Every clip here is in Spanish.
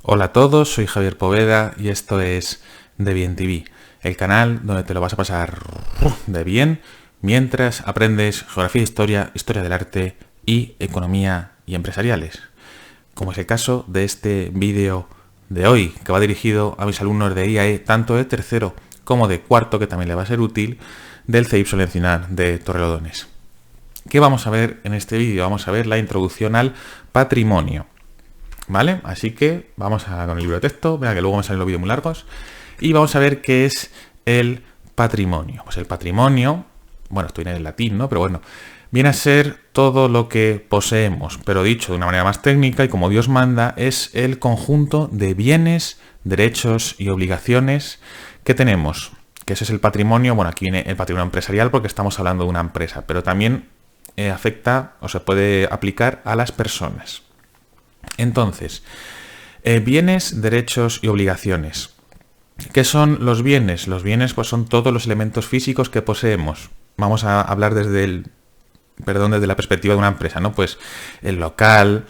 Hola a todos, soy Javier Poveda y esto es De Bien TV, el canal donde te lo vas a pasar de bien mientras aprendes geografía, historia del arte y economía y empresariales. Como es el caso de este vídeo de hoy, que va dirigido a mis alumnos de IAE, tanto de tercero como de cuarto, que también le va a ser útil, del CEIP Solencinar de Torrelodones. ¿Qué vamos a ver en este vídeo? Vamos a ver la introducción al patrimonio. ¿Vale? Así que vamos con el libro de texto, venga, que luego me salen los vídeos muy largos, y vamos a ver qué es el patrimonio. Pues el patrimonio, bueno, esto viene en latín, ¿no? Pero bueno, viene a ser todo lo que poseemos, pero dicho de una manera más técnica y como Dios manda, es el conjunto de bienes, derechos y obligaciones que tenemos. Que ese es el patrimonio, bueno, aquí viene el patrimonio empresarial porque estamos hablando de una empresa, pero también afecta o se puede aplicar a las personas. Entonces, bienes, derechos y obligaciones. ¿Qué son los bienes? Los bienes pues son todos los elementos físicos que poseemos. Vamos a hablar desde la perspectiva de una empresa, ¿no? Pues el local,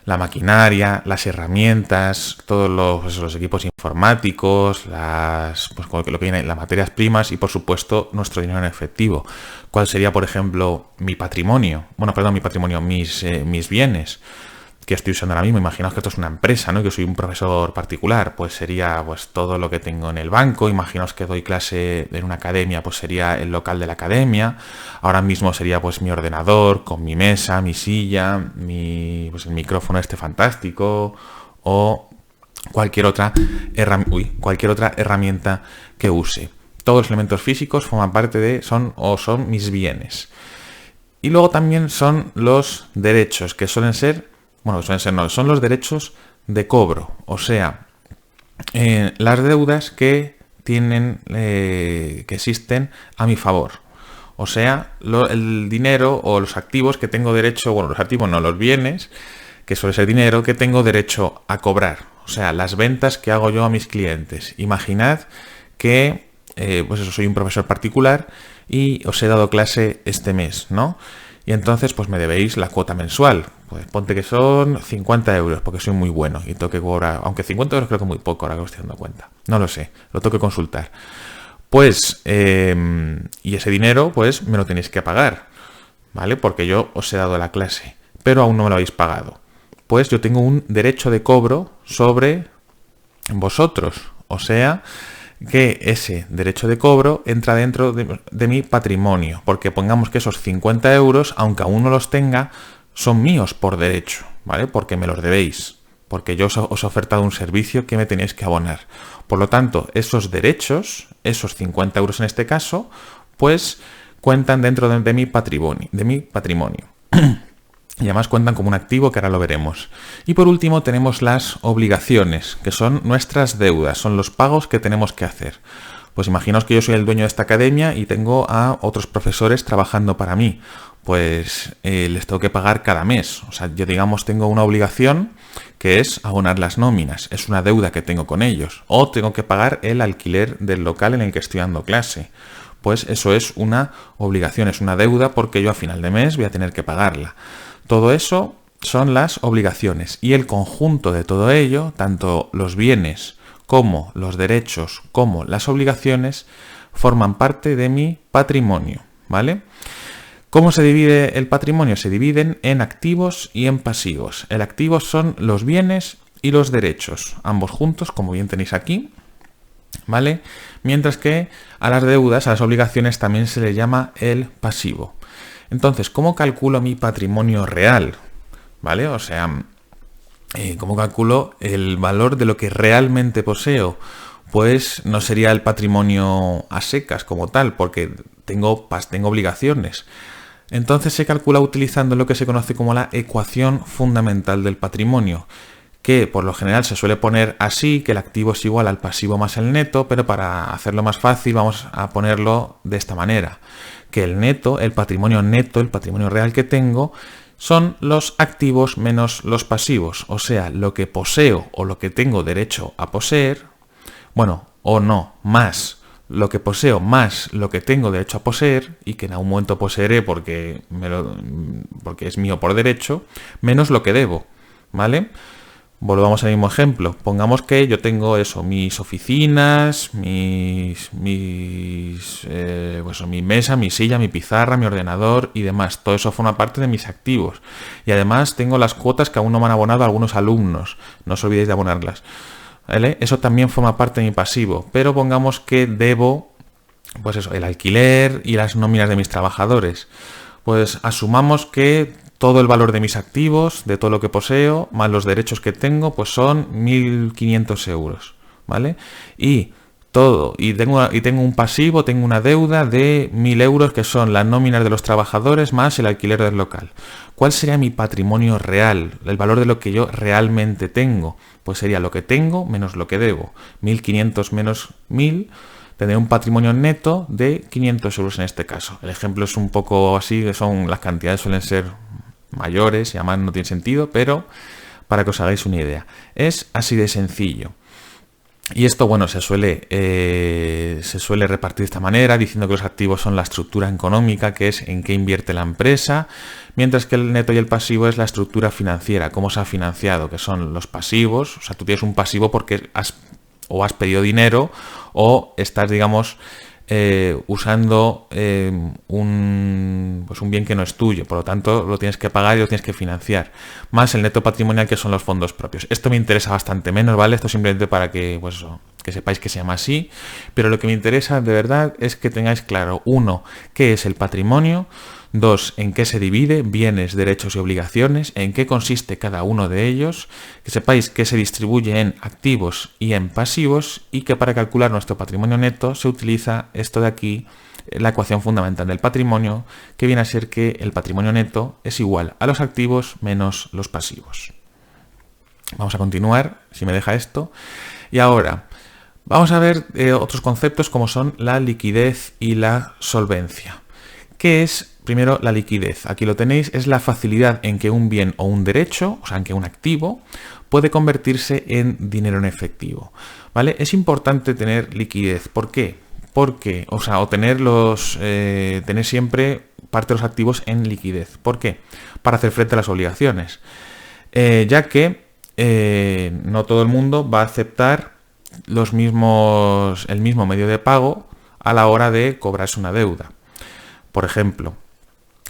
la maquinaria, las herramientas, todos los equipos informáticos, lo que viene, las materias primas y por supuesto nuestro dinero en efectivo. ¿Cuál sería, por ejemplo, mi patrimonio? Mis bienes que estoy usando ahora mismo. Imaginaos que esto es una empresa, ¿no? Que soy un profesor particular, pues sería pues todo lo que tengo en el banco. Imaginaos que doy clase en una academia, pues sería el local de la academia. Ahora mismo sería pues mi ordenador con mi mesa, mi silla, el micrófono este fantástico o cualquier otra herramienta que use. Todos los elementos físicos forman parte son mis bienes. Y luego también son los derechos, que son los derechos de cobro, o sea, las deudas que existen a mi favor. O sea, el dinero o los activos que tengo derecho, los bienes, que suele ser dinero, que tengo derecho a cobrar. O sea, las ventas que hago yo a mis clientes. Imaginad que, soy un profesor particular y os he dado clase este mes, ¿no? Y entonces pues me debéis la cuota mensual. Pues ponte que son 50 euros porque soy muy bueno y tengo que cobrar, aunque 50 euros creo que es muy poco ahora que lo estoy dando cuenta. No lo sé, lo tengo que consultar. Pues, y ese dinero pues me lo tenéis que pagar, ¿vale? Porque yo os he dado la clase, pero aún no me lo habéis pagado. Pues yo tengo un derecho de cobro sobre vosotros, o sea, que ese derecho de cobro entra dentro de mi patrimonio, porque pongamos que esos 50 euros, aunque aún no los tenga, son míos por derecho, ¿vale? Porque me los debéis, porque yo os he ofertado un servicio que me tenéis que abonar. Por lo tanto, esos derechos, esos 50 euros en este caso, pues cuentan dentro de mi patrimonio. Y además cuentan como un activo que ahora lo veremos. Y por último tenemos las obligaciones, que son nuestras deudas, son los pagos que tenemos que hacer. Pues imaginaos que yo soy el dueño de esta academia y tengo a otros profesores trabajando para mí. Pues les tengo que pagar cada mes. O sea, yo tengo una obligación que es abonar las nóminas. Es una deuda que tengo con ellos. O tengo que pagar el alquiler del local en el que estoy dando clase. Pues eso es una obligación, es una deuda porque yo a final de mes voy a tener que pagarla. Todo eso son las obligaciones y el conjunto de todo ello, tanto los bienes como los derechos como las obligaciones, forman parte de mi patrimonio, ¿vale? ¿Cómo se divide el patrimonio? Se dividen en activos y en pasivos. El activo son los bienes y los derechos, ambos juntos, como bien tenéis aquí, ¿vale? Mientras que a las deudas, a las obligaciones, también se le llama el pasivo. Entonces, ¿cómo calculo mi patrimonio real? ¿Vale? O sea, ¿cómo calculo el valor de lo que realmente poseo? Pues no sería el patrimonio a secas como tal, porque tengo obligaciones. Entonces se calcula utilizando lo que se conoce como la ecuación fundamental del patrimonio, que por lo general se suele poner así, que el activo es igual al pasivo más el neto, pero para hacerlo más fácil vamos a ponerlo de esta manera, que el patrimonio neto, el patrimonio real que tengo, son los activos menos los pasivos, o sea, lo que poseo o lo que tengo derecho a poseer, más lo que poseo más lo que tengo derecho a poseer y que en algún momento poseeré porque es mío por derecho, menos lo que debo, ¿vale? Volvamos al mismo ejemplo. Pongamos que yo tengo eso, mis oficinas, mi mesa, mi silla, mi pizarra, mi ordenador y demás. Todo eso forma parte de mis activos. Y además tengo las cuotas que aún no me han abonado algunos alumnos. No os olvidéis de abonarlas. ¿Vale? Eso también forma parte de mi pasivo. Pero pongamos que debo, pues eso, el alquiler y las nóminas de mis trabajadores. Pues asumamos que todo el valor de mis activos, de todo lo que poseo, más los derechos que tengo, pues son 1.500 euros, ¿vale? Y tengo un pasivo, tengo una deuda de 1.000 euros, que son las nóminas de los trabajadores más el alquiler del local. ¿Cuál sería mi patrimonio real? El valor de lo que yo realmente tengo. Pues sería lo que tengo menos lo que debo. 1.500 menos 1.000, tendré un patrimonio neto de 500 euros en este caso. El ejemplo es un poco así, las cantidades suelen ser mayores y además no tiene sentido, pero para que os hagáis una idea. Es así de sencillo. Y esto, bueno, se suele repartir de esta manera, diciendo que los activos son la estructura económica, que es en qué invierte la empresa, mientras que el neto y el pasivo es la estructura financiera, cómo se ha financiado, que son los pasivos. O sea, tú tienes un pasivo porque has pedido dinero o estás, digamos, usando un bien que no es tuyo, por lo tanto lo tienes que pagar y lo tienes que financiar, más el neto patrimonial, que son los fondos propios. Esto me interesa bastante menos, ¿vale? Esto simplemente para que, pues eso, que sepáis que se llama así, pero lo que me interesa de verdad es que tengáis claro, 1, qué es el patrimonio, 2, en qué se divide, bienes, derechos y obligaciones, en qué consiste cada uno de ellos, que sepáis que se distribuye en activos y en pasivos, y que para calcular nuestro patrimonio neto se utiliza esto de aquí, la ecuación fundamental del patrimonio, que viene a ser que el patrimonio neto es igual a los activos menos los pasivos. Vamos a continuar, si me deja esto. Y ahora vamos a ver otros conceptos como son la liquidez y la solvencia. ¿Qué es? Primero, la liquidez. Aquí lo tenéis, es la facilidad en que un bien o un derecho, o sea, en que un activo, puede convertirse en dinero en efectivo, ¿vale? Es importante tener liquidez. ¿Por qué? Porque, tener siempre parte de los activos en liquidez. ¿Por qué? Para hacer frente a las obligaciones. Ya que no todo el mundo va a aceptar el mismo medio de pago a la hora de cobrarse una deuda. Por ejemplo,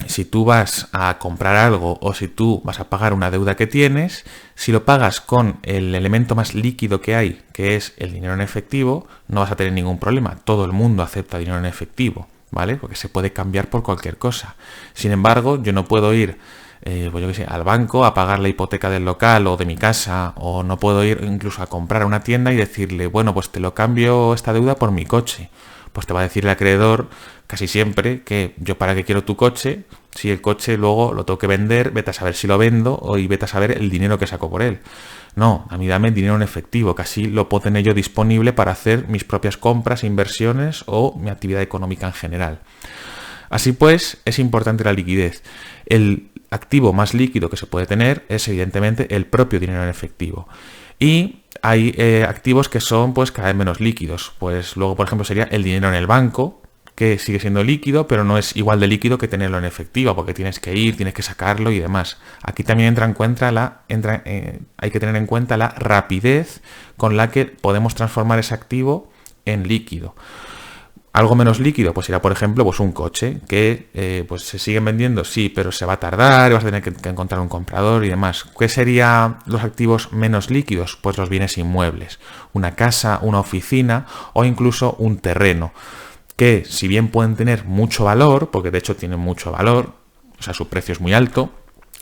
si tú vas a comprar algo o si tú vas a pagar una deuda que tienes, si lo pagas con el elemento más líquido que hay, que es el dinero en efectivo, no vas a tener ningún problema. Todo el mundo acepta dinero en efectivo, ¿vale? Porque se puede cambiar por cualquier cosa. Sin embargo, yo no puedo ir al banco a pagar la hipoteca del local o de mi casa, o no puedo ir incluso a comprar a una tienda y decirle, bueno, pues te lo cambio esta deuda por mi coche. Pues te va a decir el acreedor casi siempre que yo para qué quiero tu coche, si el coche luego lo tengo que vender, vete a saber si lo vendo y vete a saber el dinero que saco por él. No, a mí dame dinero en efectivo, que así lo puedo tener yo disponible para hacer mis propias compras, inversiones o mi actividad económica en general. Así pues, es importante la liquidez. El activo más líquido que se puede tener es evidentemente el propio dinero en efectivo. Y hay activos que son pues cada vez menos líquidos. Pues luego, por ejemplo, sería el dinero en el banco, que sigue siendo líquido, pero no es igual de líquido que tenerlo en efectivo, porque tienes que ir, tienes que sacarlo y demás. Aquí también hay que tener en cuenta la rapidez con la que podemos transformar ese activo en líquido. Algo menos líquido, pues será, por ejemplo, pues un coche, que pues se siguen vendiendo, sí, pero se va a tardar, vas a tener que encontrar un comprador y demás. ¿Qué serían los activos menos líquidos? Pues los bienes inmuebles, una casa, una oficina o incluso un terreno, que si bien pueden tener mucho valor, porque de hecho tienen mucho valor, o sea, su precio es muy alto,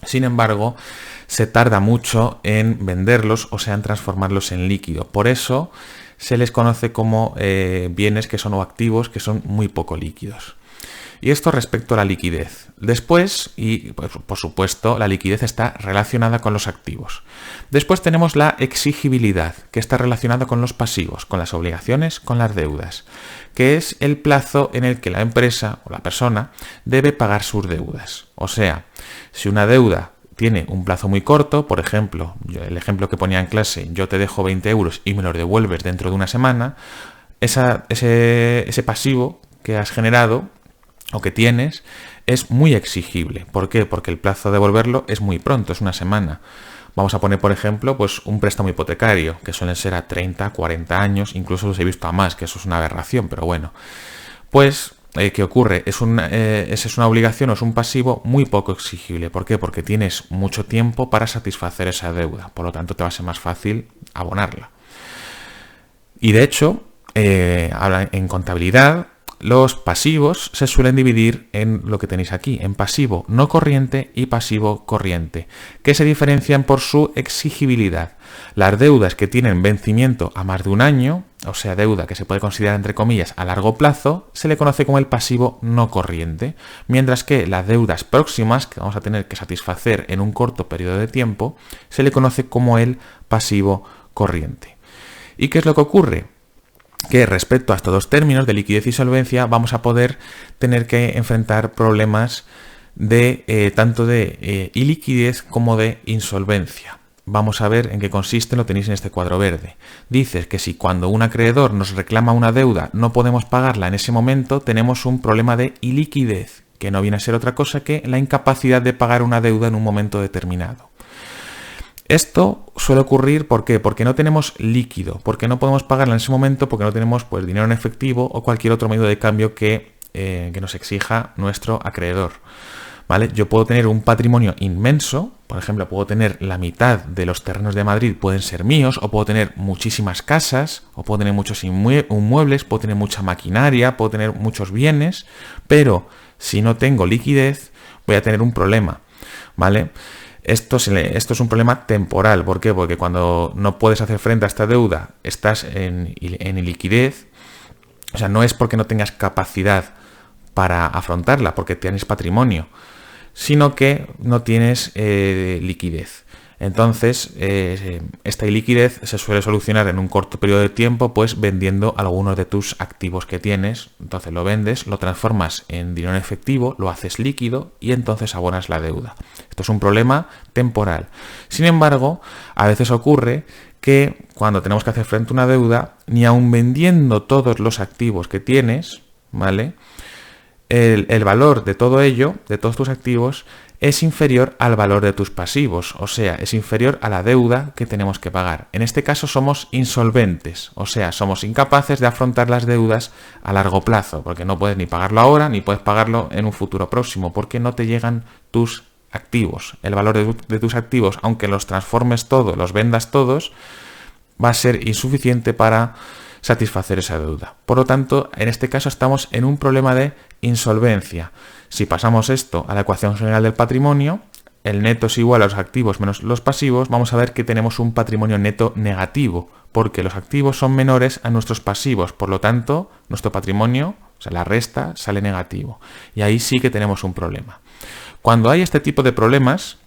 sin embargo, se tarda mucho en venderlos, o sea, en transformarlos en líquido. Por eso se les conoce como bienes que son o activos que son muy poco líquidos. Y esto respecto a la liquidez. Después, y pues, por supuesto, la liquidez está relacionada con los activos. Después tenemos la exigibilidad, que está relacionada con los pasivos, con las obligaciones, con las deudas, que es el plazo en el que la empresa o la persona debe pagar sus deudas. O sea, si una deuda tiene un plazo muy corto, por ejemplo, el ejemplo que ponía en clase, yo te dejo 20 euros y me los devuelves dentro de una semana, ese pasivo que has generado o que tienes es muy exigible. ¿Por qué? Porque el plazo de devolverlo es muy pronto, es una semana. Vamos a poner, por ejemplo, pues un préstamo hipotecario, que suelen ser a 30, 40 años, incluso los he visto a más, que eso es una aberración, pero bueno. Pues, ¿qué ocurre? Esa es una obligación o es un pasivo muy poco exigible. ¿Por qué? Porque tienes mucho tiempo para satisfacer esa deuda, por lo tanto te va a ser más fácil abonarla. Y de hecho, en contabilidad, los pasivos se suelen dividir en lo que tenéis aquí, en pasivo no corriente y pasivo corriente, que se diferencian por su exigibilidad. Las deudas que tienen vencimiento a más de un año, o sea, deuda que se puede considerar entre comillas a largo plazo, se le conoce como el pasivo no corriente, mientras que las deudas próximas que vamos a tener que satisfacer en un corto periodo de tiempo, se le conoce como el pasivo corriente. ¿Y qué es lo que ocurre? Que respecto a estos dos términos de liquidez y solvencia vamos a poder tener que enfrentar problemas de tanto de iliquidez como de insolvencia. Vamos a ver en qué consiste, lo tenéis en este cuadro verde. Dice que si cuando un acreedor nos reclama una deuda no podemos pagarla en ese momento, tenemos un problema de iliquidez, que no viene a ser otra cosa que la incapacidad de pagar una deuda en un momento determinado. Esto suele ocurrir, ¿por qué? Porque no tenemos líquido, porque no podemos pagarla en ese momento, porque no tenemos pues, dinero en efectivo o cualquier otro medio de cambio que nos exija nuestro acreedor. ¿Vale? Yo puedo tener un patrimonio inmenso, por ejemplo, puedo tener la mitad de los terrenos de Madrid pueden ser míos, o puedo tener muchísimas casas, o puedo tener muchos inmuebles, puedo tener mucha maquinaria, puedo tener muchos bienes, pero si no tengo liquidez voy a tener un problema, ¿vale? Esto es un problema temporal. ¿Por qué? Porque cuando no puedes hacer frente a esta deuda, estás en iliquidez. O sea, no es porque no tengas capacidad para afrontarla, porque tienes patrimonio, sino que no tienes liquidez. Entonces, esta iliquidez se suele solucionar en un corto periodo de tiempo, pues vendiendo algunos de tus activos que tienes. Entonces lo vendes, lo transformas en dinero en efectivo, lo haces líquido y entonces abonas la deuda. Esto es un problema temporal. Sin embargo, a veces ocurre que cuando tenemos que hacer frente a una deuda, ni aun vendiendo todos los activos que tienes, ¿vale? El valor de todo ello, de todos tus activos, es inferior al valor de tus pasivos, o sea, es inferior a la deuda que tenemos que pagar. En este caso somos insolventes, o sea, somos incapaces de afrontar las deudas a largo plazo, porque no puedes ni pagarlo ahora, ni puedes pagarlo en un futuro próximo, porque no te llegan tus activos. El valor de tus activos, aunque los transformes todos, los vendas todos, va a ser insuficiente para satisfacer esa deuda. Por lo tanto, en este caso estamos en un problema de insolvencia. Si pasamos esto a la ecuación general del patrimonio, el neto es igual a los activos menos los pasivos, vamos a ver que tenemos un patrimonio neto negativo, porque los activos son menores a nuestros pasivos, por lo tanto, nuestro patrimonio, o sea, la resta, sale negativo. Y ahí sí que tenemos un problema. Cuando hay este tipo de problemas,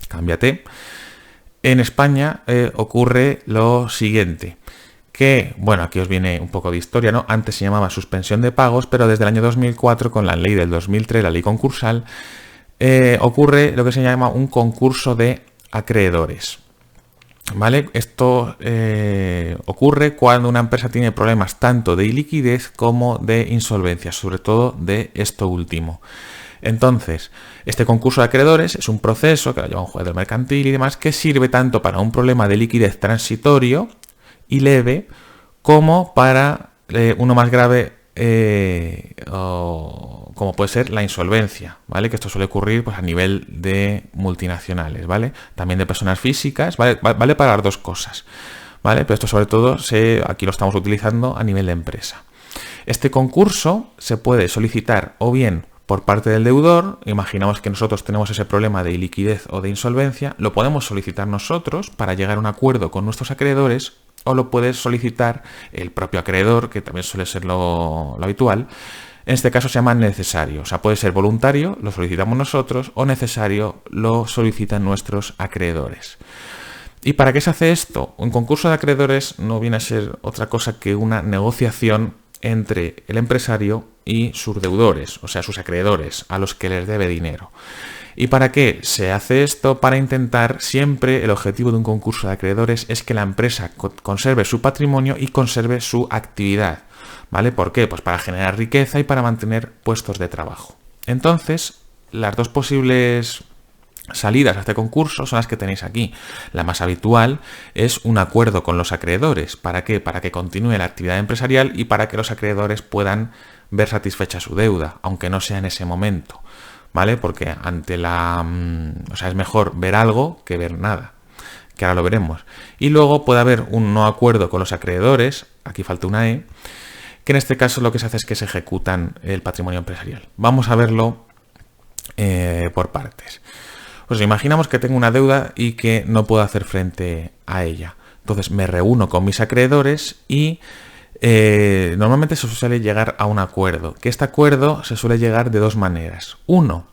cámbiate, en España ocurre lo siguiente. Que, bueno, aquí os viene un poco de historia, ¿no? Antes se llamaba suspensión de pagos, pero desde el año 2004, con la ley del 2003, la ley concursal, ocurre lo que se llama un concurso de acreedores. ¿Vale? Esto ocurre cuando una empresa tiene problemas tanto de iliquidez como de insolvencia, sobre todo de esto último. Entonces, este concurso de acreedores es un proceso que lo lleva un juez del mercantil y demás, que sirve tanto para un problema de liquidez transitorio y leve, como para uno más grave, como puede ser la insolvencia, ¿vale? Que esto suele ocurrir pues, a nivel de multinacionales, ¿vale? También de personas físicas, ¿vale? Vale para las dos cosas, ¿vale? Pero esto sobre todo aquí lo estamos utilizando a nivel de empresa. Este concurso se puede solicitar o bien por parte del deudor, imaginamos que nosotros tenemos ese problema de iliquidez o de insolvencia, lo podemos solicitar nosotros para llegar a un acuerdo con nuestros acreedores, o lo puede solicitar el propio acreedor, que también suele ser lo habitual. En este caso se llama necesario, o sea, puede ser voluntario, lo solicitamos nosotros, o necesario, lo solicitan nuestros acreedores. ¿Y para qué se hace esto? Un concurso de acreedores no viene a ser otra cosa que una negociación entre el empresario y sus deudores, o sea, sus acreedores, a los que les debe dinero. ¿Y para qué se hace esto? Para intentar, siempre el objetivo de un concurso de acreedores es que la empresa conserve su patrimonio y conserve su actividad, ¿vale? ¿Por qué? Pues para generar riqueza y para mantener puestos de trabajo. Entonces, las dos posibles salidas a este concurso son las que tenéis aquí. La más habitual es un acuerdo con los acreedores. ¿Para qué? Para que continúe la actividad empresarial y para que los acreedores puedan ver satisfecha su deuda, aunque no sea en ese momento, ¿vale? Porque ante o sea, es mejor ver algo que ver nada, que ahora lo veremos. Y luego puede haber un no acuerdo con los acreedores, aquí falta una E, que en este caso lo que se hace es que se ejecutan el patrimonio empresarial. Vamos a verlo por partes. Pues imaginamos que tengo una deuda y que no puedo hacer frente a ella. Entonces me reúno con mis acreedores y normalmente se suele llegar a un acuerdo. Que este acuerdo se suele llegar de dos maneras. Uno,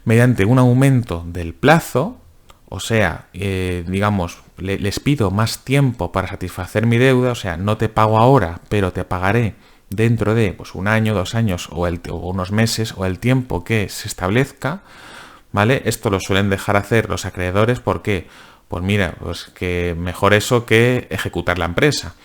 mediante un aumento del plazo, o sea, digamos, les pido más tiempo para satisfacer mi deuda, o sea, no te pago ahora, pero te pagaré dentro de pues, 1 año, 2 años o unos meses o el tiempo que se establezca. ¿Vale? Esto lo suelen dejar hacer los acreedores. ¿Por qué? Pues mira, pues que mejor eso que ejecutar la empresa,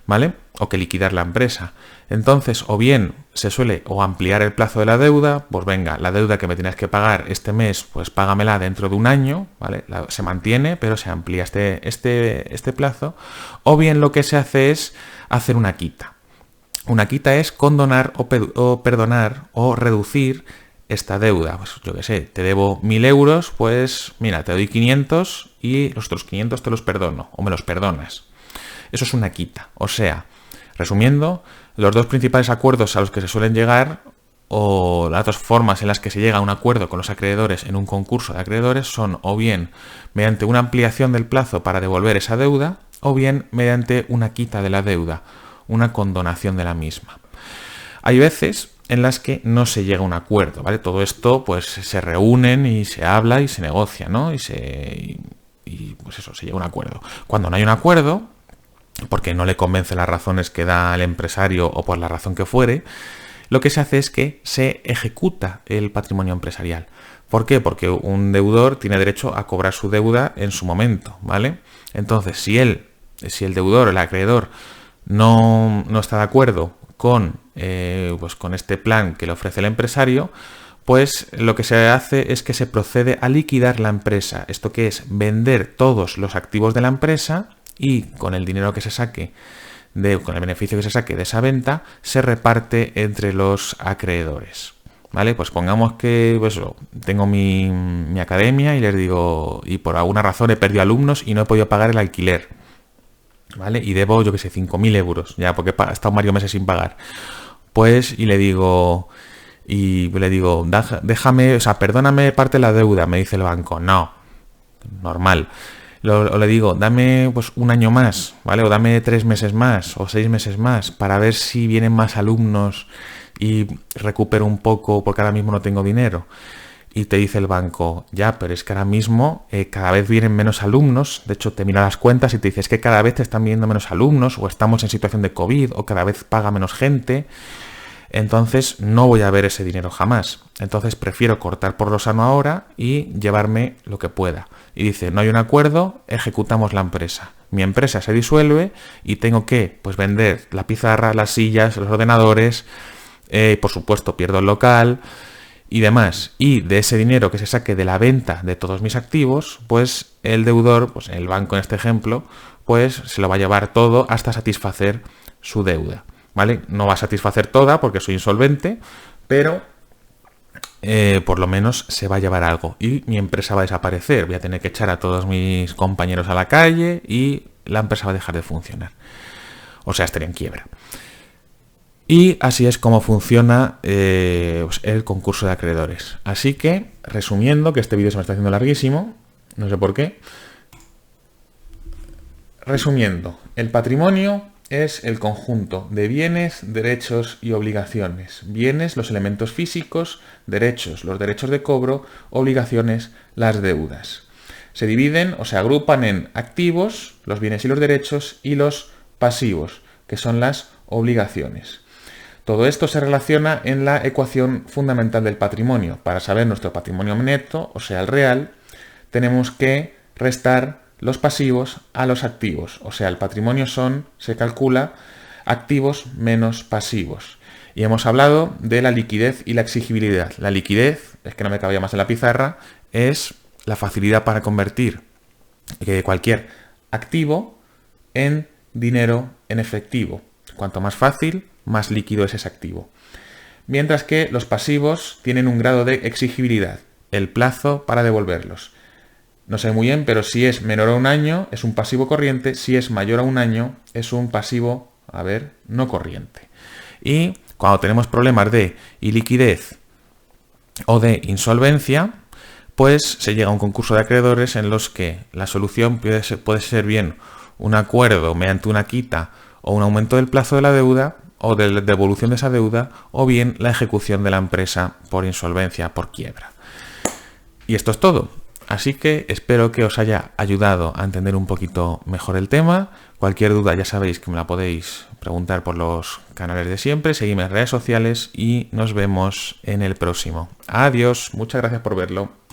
¿vale? O que liquidar la empresa. Entonces, o bien se suele ampliar el plazo de la deuda, pues venga, la deuda que me tienes que pagar este mes, pues págamela dentro de 1 año, ¿vale? Se mantiene, pero se amplía este plazo. O bien lo que se hace es hacer una quita. Una quita es condonar o perdonar o reducir esta deuda. Pues yo qué sé, te debo 1.000 euros, pues mira, te doy 500 y los otros 500 te los perdono o me los perdonas. Eso es una quita. O sea, resumiendo, los dos principales acuerdos a los que se suelen llegar o las dos formas en las que se llega a un acuerdo con los acreedores en un concurso de acreedores son o bien mediante una ampliación del plazo para devolver esa deuda o bien mediante una quita de la deuda, una condonación de la misma. Hay veces en las que no se llega a un acuerdo, ¿vale? Todo esto, pues, se reúnen y se habla y se negocia, ¿no? Y pues eso, se llega a un acuerdo. Cuando no hay un acuerdo, porque no le convence las razones que da el empresario o por la razón que fuere, lo que se hace es que se ejecuta el patrimonio empresarial. ¿Por qué? Porque un deudor tiene derecho a cobrar su deuda en su momento, ¿vale? Entonces, si el deudor, el acreedor, no está de acuerdo pues con este plan que le ofrece el empresario, pues lo que se hace es que se procede a liquidar la empresa. ¿Esto qué es? Vender todos los activos de la empresa y con el dinero que se saque, con el beneficio que se saque de esa venta, se reparte entre los acreedores. ¿Vale? Pues pongamos que pues, tengo mi academia y les digo, y por alguna razón he perdido alumnos y no he podido pagar el alquiler. ¿Vale? Y debo, yo que sé, 5.000 euros, ya porque he estado varios meses sin pagar. Pues, y le digo, déjame, o sea, perdóname parte de la deuda, me dice el banco. No, normal. O le digo, dame pues 1 año más, ¿vale? O dame 3 meses más o 6 meses más para ver si vienen más alumnos y recupero un poco porque ahora mismo no tengo dinero. Y te dice el banco, ya, pero es que ahora mismo cada vez vienen menos alumnos. De hecho, te mira las cuentas y te dice, es que cada vez te están viniendo menos alumnos o estamos en situación de COVID o cada vez paga menos gente. Entonces no voy a ver ese dinero jamás. Entonces prefiero cortar por lo sano ahora y llevarme lo que pueda. Y dice, no hay un acuerdo, ejecutamos la empresa. Mi empresa se disuelve y tengo que pues vender la pizarra, las sillas, los ordenadores, por supuesto pierdo el local y demás. Y de ese dinero que se saque de la venta de todos mis activos, pues el deudor, pues el banco en este ejemplo, pues se lo va a llevar todo hasta satisfacer su deuda. ¿Vale? No va a satisfacer toda porque soy insolvente, pero por lo menos se va a llevar algo y mi empresa va a desaparecer. Voy a tener que echar a todos mis compañeros a la calle y la empresa va a dejar de funcionar. O sea, estaría en quiebra. Y así es como funciona pues el concurso de acreedores. Así que, resumiendo, que este vídeo se me está haciendo larguísimo, no sé por qué. Resumiendo, el patrimonio es el conjunto de bienes, derechos y obligaciones. Bienes, los elementos físicos, derechos, los derechos de cobro, obligaciones, las deudas. Se dividen o se agrupan en activos, los bienes y los derechos, y los pasivos, que son las obligaciones. Todo esto se relaciona en la ecuación fundamental del patrimonio. Para saber nuestro patrimonio neto, o sea, el real, tenemos que restar los pasivos a los activos. O sea, el patrimonio se calcula activos menos pasivos. Y hemos hablado de la liquidez y la exigibilidad. La liquidez, es que no me cabía más en la pizarra, es la facilidad para convertir cualquier activo en dinero en efectivo. Cuanto más fácil, más líquido es ese activo. Mientras que los pasivos tienen un grado de exigibilidad, el plazo para devolverlos. No sé muy bien, pero si es menor a un año es un pasivo corriente, si es mayor a un año es un pasivo, no corriente. Y cuando tenemos problemas de iliquidez o de insolvencia, pues se llega a un concurso de acreedores en los que la solución puede ser bien un acuerdo mediante una quita o un aumento del plazo de la deuda o de la devolución de esa deuda, o bien la ejecución de la empresa por insolvencia, por quiebra. Y esto es todo. Así que espero que os haya ayudado a entender un poquito mejor el tema. Cualquier duda ya sabéis que me la podéis preguntar por los canales de siempre. Seguidme en redes sociales y nos vemos en el próximo. Adiós, muchas gracias por verlo.